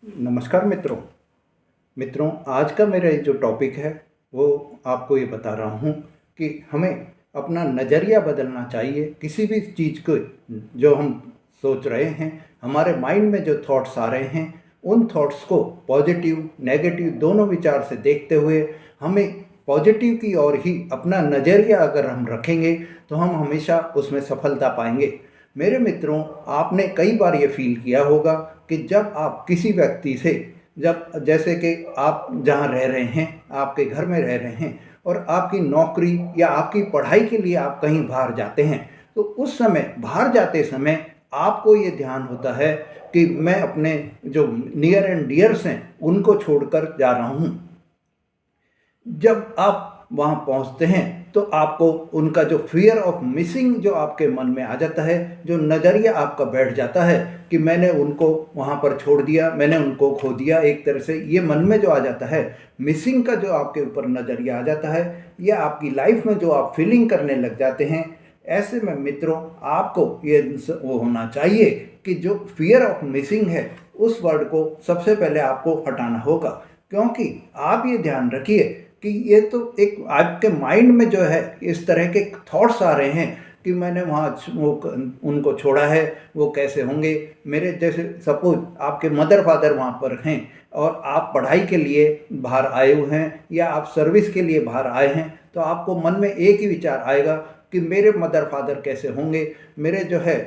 नमस्कार मित्रों। आज का मेरा जो टॉपिक है वो आपको ये बता रहा हूँ कि हमें अपना नज़रिया बदलना चाहिए किसी भी चीज़ को। जो हम सोच रहे हैं, हमारे माइंड में जो थॉट्स आ रहे हैं, उन थॉट्स को पॉजिटिव नेगेटिव दोनों विचार से देखते हुए हमें पॉजिटिव की ओर ही अपना नज़रिया अगर हम रखेंगे तो हम हमेशा उसमें सफलता पाएंगे। मेरे मित्रों, आपने कई बार ये फील किया होगा कि जब आप किसी व्यक्ति से, जब जैसे कि आप जहाँ रह रहे हैं, आपके घर में रह रहे हैं और आपकी नौकरी या आपकी पढ़ाई के लिए आप कहीं बाहर जाते हैं, तो उस समय बाहर जाते समय आपको ये ध्यान होता है कि मैं अपने जो नियर एंड डियर्स हैं उनको छोड़कर जा रहा हूँ। जब आप वहाँ पहुँचते हैं तो आपको उनका जो फियर ऑफ मिसिंग जो आपके मन में आ जाता है, जो नज़रिया आपका बैठ जाता है कि मैंने उनको वहाँ पर छोड़ दिया, मैंने उनको खो दिया, एक तरह से ये मन में जो आ जाता है, मिसिंग का जो आपके ऊपर नज़रिया आ जाता है, या आपकी लाइफ में जो आप फीलिंग करने लग जाते हैं। ऐसे में मित्रों, आपको ये वो होना चाहिए कि जो फियर ऑफ मिसिंग है, उस वर्ड को सबसे पहले आपको हटाना होगा। क्योंकि आप ये ध्यान रखिए कि ये तो एक आपके माइंड में जो है इस तरह के थॉट्स आ रहे हैं कि मैंने वहाँ वो उनको छोड़ा है, वो कैसे होंगे। मेरे जैसे सपोज आपके मदर फादर वहाँ पर हैं और आप पढ़ाई के लिए बाहर आए हुए हैं या आप सर्विस के लिए बाहर आए हैं, तो आपको मन में एक ही विचार आएगा कि मेरे मदर फादर कैसे होंगे, मेरे जो है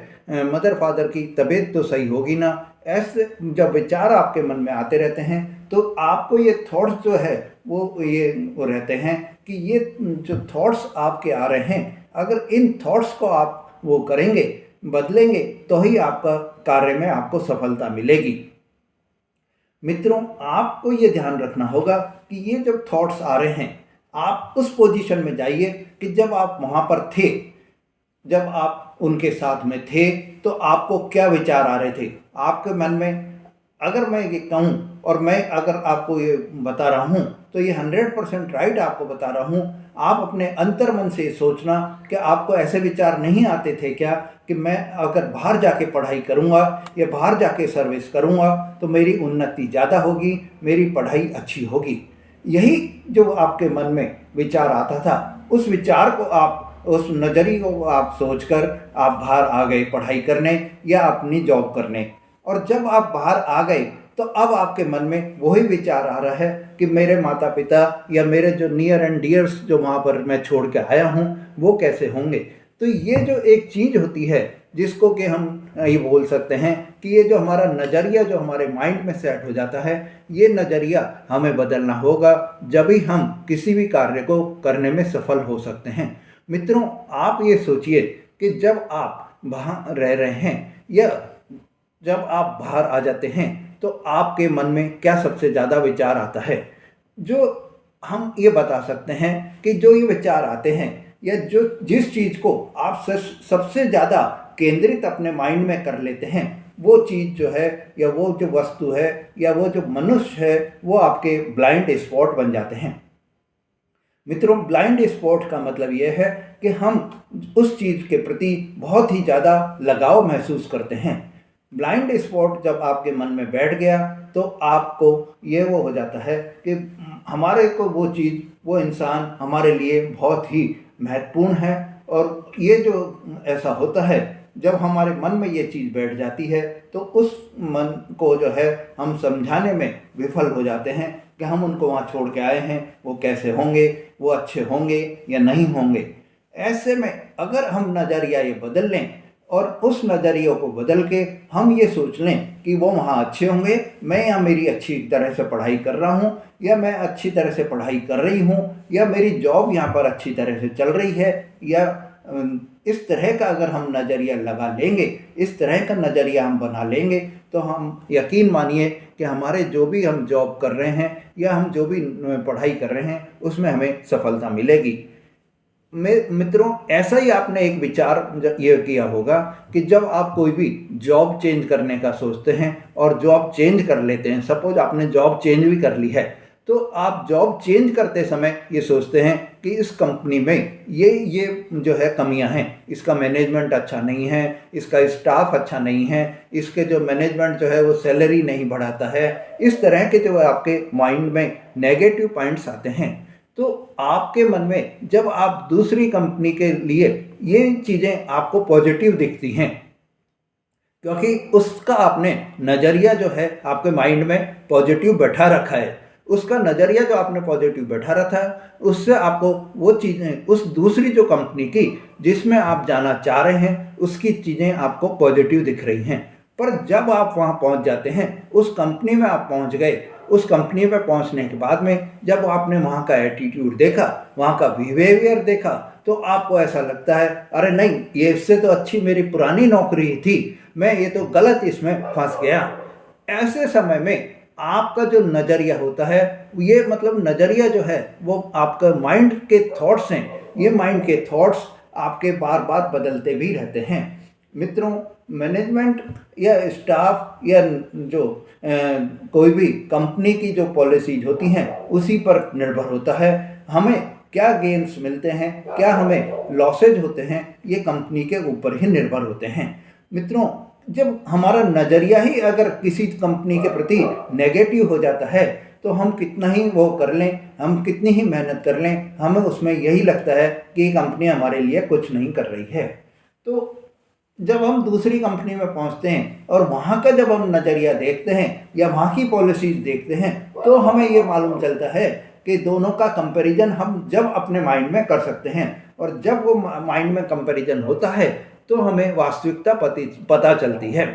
मदर फादर की तबीयत तो सही होगी ना। ऐसे जब विचार आपके मन में आते रहते हैं तो आपको ये थॉट्स जो है वो रहते हैं कि ये जो थॉट्स आपके आ रहे हैं, अगर इन थॉट्स को आप वो करेंगे, बदलेंगे, तो ही आपका कार्य में आपको सफलता मिलेगी। मित्रों, आपको ये ध्यान रखना होगा कि ये जब थॉट्स आ रहे हैं, आप उस पोजीशन में जाइए कि जब आप वहाँ पर थे, जब आप उनके साथ में थे, तो आपको क्या विचार आ रहे थे आपके मन में। अगर मैं ये कहूँ और मैं अगर आपको ये बता रहा हूँ तो ये 100% राइट आपको बता रहा हूँ। आप अपने अंतर मन से सोचना कि आपको ऐसे विचार नहीं आते थे क्या कि मैं अगर बाहर जाके पढ़ाई करूँगा या बाहर जाके सर्विस करूँगा तो मेरी उन्नति ज़्यादा होगी, मेरी पढ़ाई अच्छी होगी। यही जो आपके मन में विचार आता था, उस विचार को आप, उस नज़रिए को आप सोचकर आप बाहर आ गए पढ़ाई करने या अपनी जॉब करने। और जब आप बाहर आ गए तो अब आपके मन में वही विचार आ रहा है कि मेरे माता पिता या मेरे जो नियर एंड डियर्स जो वहाँ पर मैं छोड़ के आया हूँ वो कैसे होंगे। तो ये जो एक चीज़ होती है जिसको कि हम ये बोल सकते हैं कि ये जो हमारा नज़रिया जो हमारे माइंड में सेट हो जाता है, ये नज़रिया हमें बदलना होगा, जब ही हम किसी भी कार्य को करने में सफल हो सकते हैं। मित्रों, आप ये सोचिए कि जब आप वहाँ रह रहे हैं या जब आप बाहर आ जाते हैं तो आपके मन में क्या सबसे ज़्यादा विचार आता है। जो हम ये बता सकते हैं कि जो ये विचार आते हैं या जो जिस चीज़ को आप सबसे ज़्यादा केंद्रित अपने माइंड में कर लेते हैं, वो चीज़ जो है या वो जो वस्तु है या वो जो मनुष्य है, वो आपके ब्लाइंड स्पॉट बन जाते हैं। मित्रों, ब्लाइंड स्पॉट का मतलब ये है कि हम उस चीज़ के प्रति बहुत ही ज़्यादा लगाव महसूस करते हैं। ब्लाइंड स्पॉट जब आपके मन में बैठ गया तो आपको ये वो हो जाता है कि हमारे को वो चीज़, वो इंसान हमारे लिए बहुत ही महत्वपूर्ण है। और ये जो ऐसा होता है, जब हमारे मन में ये चीज़ बैठ जाती है तो उस मन को जो है हम समझाने में विफल हो जाते हैं कि हम उनको वहाँ छोड़ के आए हैं, वो कैसे होंगे, वो अच्छे होंगे या नहीं होंगे। ऐसे में अगर हम नज़रिया ये बदल लें और उस नज़रिए को बदल के हम ये सोच लें कि वो वहाँ अच्छे होंगे, मैं यहाँ मेरी अच्छी तरह से पढ़ाई कर रहा हूँ या मैं अच्छी तरह से पढ़ाई कर रही हूँ या मेरी जॉब यहाँ पर अच्छी तरह से चल रही है, या इस तरह का अगर हम नज़रिया लगा लेंगे, इस तरह का नज़रिया हम बना लेंगे, तो हम यकीन मानिए कि हमारे जो भी हम जॉब कर रहे हैं या हम जो भी पढ़ाई कर रहे हैं उसमें हमें सफलता मिलेगी। मित्रों, ऐसा ही आपने एक विचार ये किया होगा कि जब आप कोई भी जॉब चेंज करने का सोचते हैं और जॉब चेंज कर लेते हैं, सपोज आपने जॉब चेंज भी कर ली है, तो आप जॉब चेंज करते समय ये सोचते हैं कि इस कंपनी में ये जो है कमियां हैं, इसका मैनेजमेंट अच्छा नहीं है, इसका स्टाफ अच्छा नहीं है, इसके जो मैनेजमेंट जो है वो सैलरी नहीं बढ़ाता है। इस तरह के जो आपके माइंड में नेगेटिव पॉइंट्स आते हैं, तो आपके मन में जब आप दूसरी कंपनी के लिए ये चीज़ें आपको पॉजिटिव दिखती हैं, क्योंकि उसका आपने नज़रिया जो है आपके माइंड में पॉजिटिव बैठा रखा है, उसका नज़रिया जो आपने पॉजिटिव बैठा रखा है, उससे आपको वो चीज़ें उस दूसरी जो कंपनी की जिसमें आप जाना चाह रहे हैं उसकी चीज़ें आपको पॉजिटिव दिख रही हैं। पर जब आप वहाँ पहुँच जाते हैं, उस कंपनी में आप पहुँच गए, उस कंपनी में पहुँचने के बाद में जब आपने वहाँ का एटीट्यूड देखा, वहाँ का बिहेवियर देखा, तो आपको ऐसा लगता है अरे नहीं, ये इससे तो अच्छी मेरी पुरानी नौकरी थी, मैं ये तो गलत इसमें फंस गया। ऐसे समय में आपका जो नज़रिया होता है, ये मतलब नज़रिया जो है वो आपका माइंड के थॉट्स हैं, ये माइंड के थॉट्स आपके बार बार बदलते भी रहते हैं। मित्रों, मैनेजमेंट या स्टाफ या जो कोई भी कंपनी की जो पॉलिसीज होती हैं उसी पर निर्भर होता है। हमें क्या गेन्स मिलते हैं, क्या हमें लॉसेज होते हैं, ये कंपनी के ऊपर ही निर्भर होते हैं। मित्रों, जब हमारा नज़रिया ही अगर किसी कंपनी के प्रति नेगेटिव हो जाता है, तो हम कितना ही वो कर लें, हम कितनी ही मेहनत कर लें, हमें उसमें यही लगता है कि ये कंपनी हमारे लिए कुछ नहीं कर रही है। तो जब हम दूसरी कंपनी में पहुंचते हैं और वहाँ का जब हम नज़रिया देखते हैं या वहाँ की पॉलिसीज देखते हैं, तो हमें ये मालूम चलता है कि दोनों का कंपैरिजन हम जब अपने माइंड में कर सकते हैं, और जब वो माइंड में कंपैरिजन होता है तो हमें वास्तविकता पता चलती है।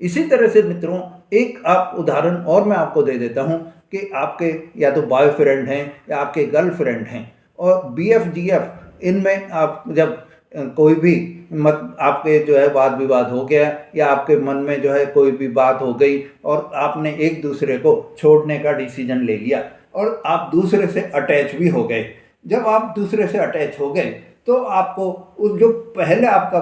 इसी तरह से मित्रों, एक आप उदाहरण और मैं आपको दे देता हूँ कि आपके या तो बॉयफ्रेंड हैं या आपके गर्लफ्रेंड हैं, और BF GF इनमें आप जब कोई भी आपके जो है वाद विवाद हो गया, या आपके मन में जो है कोई भी बात हो गई और आपने एक दूसरे को छोड़ने का डिसीजन ले लिया और आप दूसरे से अटैच भी हो गए। जब आप दूसरे से अटैच हो गए तो आपको उस जो पहले आपका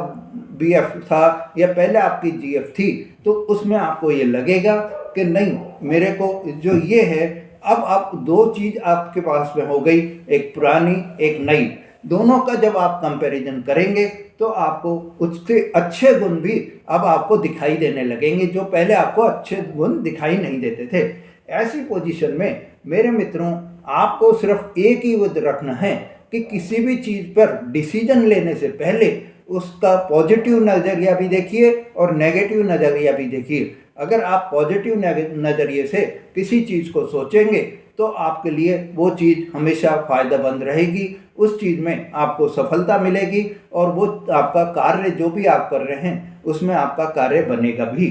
BF था या पहले आपकी GF थी, तो उसमें आपको ये लगेगा कि नहीं, मेरे को जो ये है, अब आप दो चीज़ आपके पास में हो गई, एक पुरानी एक नई, दोनों का जब आप कंपैरिजन करेंगे तो आपको उससे अच्छे गुण भी अब आपको दिखाई देने लगेंगे, जो पहले आपको अच्छे गुण दिखाई नहीं देते थे। ऐसी पोजीशन में मेरे मित्रों, आपको सिर्फ एक ही वक्त रखना है कि किसी भी चीज़ पर डिसीजन लेने से पहले उसका पॉजिटिव नज़रिया भी देखिए और नेगेटिव नज़रिया भी देखिए। अगर आप पॉजिटिव नज़रिए से किसी चीज़ को सोचेंगे तो आपके लिए वो चीज़ हमेशा फ़ायदेमंद रहेगी, उस चीज़ में आपको सफलता मिलेगी और वो आपका कार्य जो भी आप कर रहे हैं उसमें आपका कार्य बनेगा भी।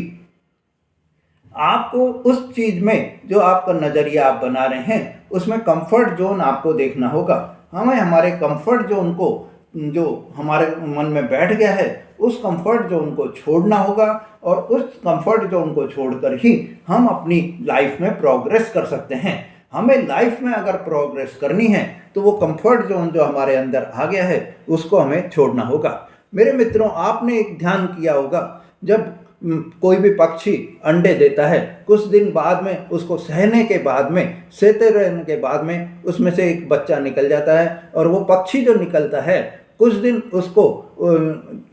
आपको उस चीज़ में जो आपका नज़रिया आप बना रहे हैं उसमें कंफर्ट जोन आपको देखना होगा। हमें हमारे कंफर्ट जोन को, जो हमारे मन में बैठ गया है, उस कंफर्ट जोन को छोड़ना होगा, और उस कंफर्ट जोन को छोड़कर ही हम अपनी लाइफ में प्रोग्रेस कर सकते हैं। हमें लाइफ में अगर प्रोग्रेस करनी है तो वो कंफर्ट जोन जो हमारे अंदर आ गया है उसको हमें छोड़ना होगा। मेरे मित्रों, आपने एक ध्यान किया होगा, जब कोई भी पक्षी अंडे देता है, कुछ दिन बाद में उसको सहते रहने के बाद में उसमें से एक बच्चा निकल जाता है, और वो पक्षी जो निकलता है कुछ दिन उसको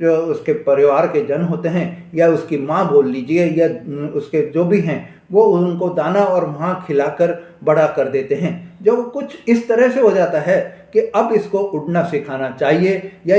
जो उसके परिवार के जन होते हैं या उसकी माँ बोल लीजिए या उसके जो भी हैं, वो उनको दाना और वहाँ खिलाकर बड़ा कर देते हैं। जो कुछ इस तरह से हो जाता है कि अब इसको उड़ना सिखाना चाहिए, या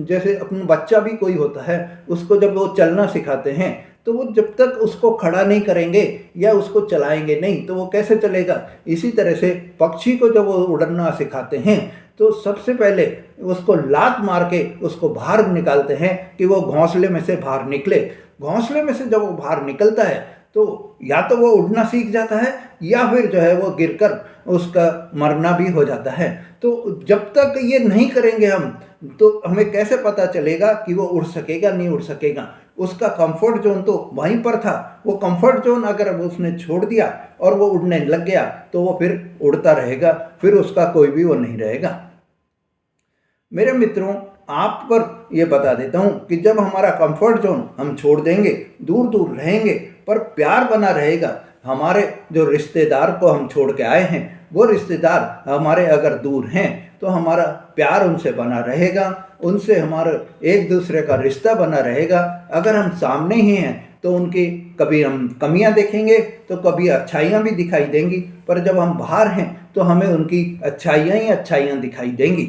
जैसे अपना बच्चा भी कोई होता है, उसको जब वो चलना सिखाते हैं तो वो जब तक उसको खड़ा नहीं करेंगे या उसको चलाएंगे नहीं तो वो कैसे चलेगा। इसी तरह से पक्षी को जब वो उड़ना सिखाते हैं तो सबसे पहले उसको लात मार के उसको बाहर निकालते हैं कि वो घोंसले में से बाहर निकले। घोंसले में से जब वो बाहर निकलता है तो या तो वो उड़ना सीख जाता है या फिर जो है वो गिरकर उसका मरना भी हो जाता है। तो जब तक ये नहीं करेंगे हम, तो हमें कैसे पता चलेगा कि वो उड़ सकेगा नहीं उड़ सकेगा। उसका कंफर्ट जोन तो वहीं पर था, वो कंफर्ट जोन अगर उसने छोड़ दिया और वो उड़ने लग गया तो वो फिर उड़ता रहेगा, फिर उसका कोई भी वो नहीं रहेगा। मेरे मित्रों, आप पर ये बता देता हूँ कि जब हमारा कंफर्ट जोन हम छोड़ देंगे, दूर दूर रहेंगे, पर प्यार बना रहेगा। हमारे जो रिश्तेदार को हम छोड़ के आए हैं, वो रिश्तेदार हमारे अगर दूर हैं तो हमारा प्यार उनसे बना रहेगा, उनसे हमारा एक दूसरे का रिश्ता बना रहेगा। अगर हम सामने ही हैं तो उनकी कभी हम कमियां देखेंगे तो कभी अच्छाइयां भी दिखाई देंगी, पर जब हम बाहर हैं तो हमें उनकी अच्छाइयां ही अच्छाइयां दिखाई देंगी।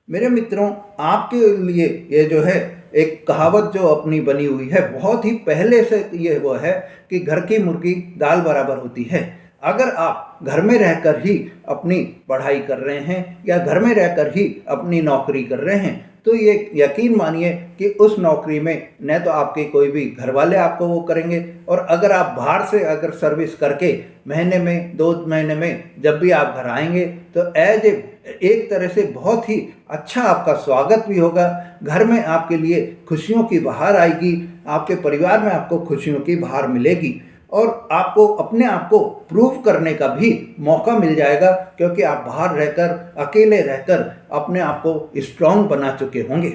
मेरे मित्रों, आपके लिए ये जो है एक कहावत जो अपनी बनी हुई है, बहुत ही पहले से ये वो है कि घर की मुर्गी दाल बराबर होती है। अगर आप घर में रहकर ही अपनी पढ़ाई कर रहे हैं या घर में रहकर ही अपनी नौकरी कर रहे हैं, तो ये यकीन मानिए कि उस नौकरी में न तो आपके कोई भी घर वाले आपको वो करेंगे, और अगर आप बाहर से अगर सर्विस करके महीने में 2 महीने में जब भी आप घर आएंगे तो एज एक तरह से बहुत ही अच्छा आपका स्वागत भी होगा। घर में आपके लिए खुशियों की बहार आएगी, आपके परिवार में आपको खुशियों की बहार मिलेगी, और आपको अपने आप को प्रूव करने का भी मौका मिल जाएगा, क्योंकि आप बाहर रहकर अकेले रहकर अपने आप को स्ट्रांग बना चुके होंगे।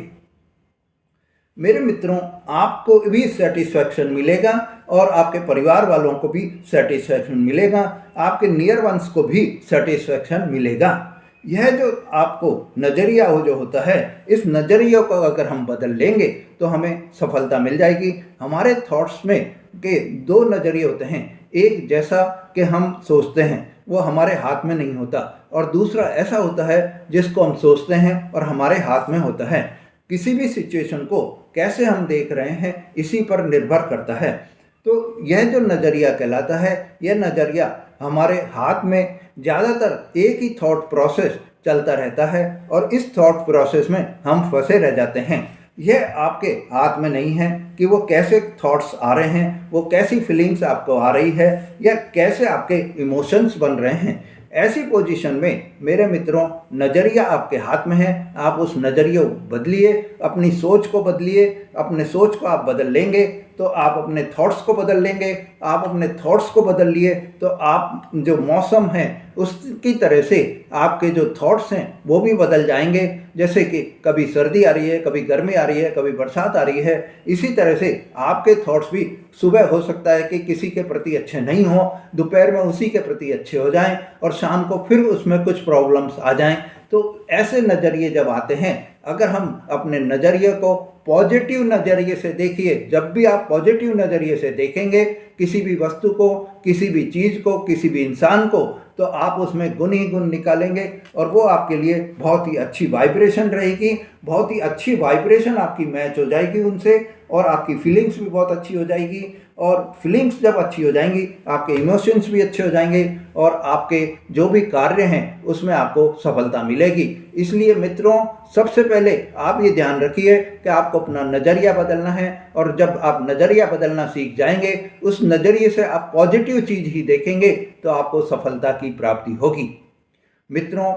मेरे मित्रों, आपको भी सेटिस्फैक्शन मिलेगा और आपके परिवार वालों को भी सेटिस्फैक्शन मिलेगा, आपके नियर वंस को भी सेटिस्फैक्शन मिलेगा। यह जो आपको नज़रिया हो जो होता है, इस नज़रिए को अगर हम बदल लेंगे तो हमें सफलता मिल जाएगी। हमारे थॉट्स में के 2 नज़रिए होते हैं, एक जैसा कि हम सोचते हैं वो हमारे हाथ में नहीं होता, और दूसरा ऐसा होता है जिसको हम सोचते हैं और हमारे हाथ में होता है। किसी भी सिचुएशन को कैसे हम देख रहे हैं इसी पर निर्भर करता है। तो यह जो नज़रिया कहलाता है, यह नज़रिया हमारे हाथ में ज़्यादातर एक ही थॉट प्रोसेस चलता रहता है, और इस थॉट प्रोसेस में हम फंसे रह जाते हैं। यह आपके हाथ में नहीं है कि वो कैसे थॉट्स आ रहे हैं, वो कैसी फीलिंग्स आपको आ रही है, या कैसे आपके इमोशंस बन रहे हैं। ऐसी पोजीशन में मेरे मित्रों, नज़रिया आपके हाथ में है। आप उस नज़रिए को बदलिए, अपनी सोच को बदलिए। अपने सोच को आप बदल लेंगे तो आप अपने थॉट्स को बदल लेंगे। आप अपने थॉट्स को बदल लिए तो आप जो मौसम है उसकी तरह से आपके जो थॉट्स हैं वो भी बदल जाएंगे। जैसे कि कभी सर्दी आ रही है, कभी गर्मी आ रही है, कभी बरसात आ रही है, इसी तरह से आपके थॉट्स भी सुबह हो सकता है कि किसी के प्रति अच्छे नहीं हो, दोपहर में उसी के प्रति अच्छे हो जाएं, और शाम को फिर उसमें कुछ प्रॉब्लम्स आ जाएं। तो ऐसे नज़रिए जब आते हैं, अगर हम अपने नज़रिए को पॉजिटिव नज़रिए से देखिए, जब भी आप पॉजिटिव नज़रिए से देखेंगे किसी भी वस्तु को, किसी भी चीज़ को, किसी भी इंसान को, तो आप उसमें गुण ही गुण निकालेंगे, और वो आपके लिए बहुत ही अच्छी वाइब्रेशन रहेगी, बहुत ही अच्छी वाइब्रेशन आपकी मैच हो जाएगी उनसे, और आपकी फीलिंग्स भी बहुत अच्छी हो जाएगी। और फीलिंग्स जब अच्छी हो जाएंगी, आपके इमोशंस भी अच्छे हो जाएंगे, और आपके जो भी कार्य हैं उसमें आपको सफलता मिलेगी। इसलिए मित्रों, सबसे पहले आप ये ध्यान रखिए कि आपको अपना नज़रिया बदलना है, और जब आप नज़रिया बदलना सीख जाएंगे, उस नज़रिए से आप पॉजिटिव चीज़ ही देखेंगे, तो आपको सफलता की प्राप्ति होगी। मित्रों,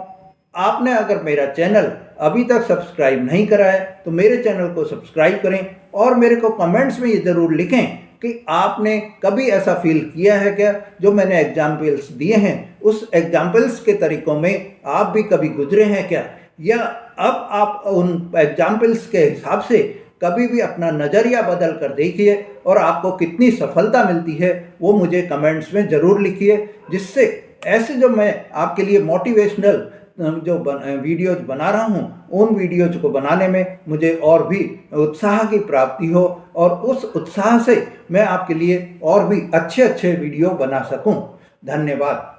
आपने अगर मेरा चैनल अभी तक सब्सक्राइब नहीं करा है तो मेरे चैनल को सब्सक्राइब करें, और मेरे को कमेंट्स में ये ज़रूर लिखें कि आपने कभी ऐसा फील किया है क्या, जो मैंने एग्जाम्पल्स दिए हैं उस एग्जाम्पल्स के तरीक़ों में आप भी कभी गुजरे हैं क्या, या अब आप उन एग्जाम्पल्स के हिसाब से कभी भी अपना नज़रिया बदल कर देखिए, और आपको कितनी सफलता मिलती है वो मुझे कमेंट्स में ज़रूर लिखिए, जिससे ऐसे जो मैं आपके लिए मोटिवेशनल जो वीडियोज बना रहा हूँ, उन वीडियोज को बनाने में मुझे और भी उत्साह की प्राप्ति हो, और उस उत्साह से मैं आपके लिए और भी अच्छे अच्छे वीडियो बना सकूँ। धन्यवाद।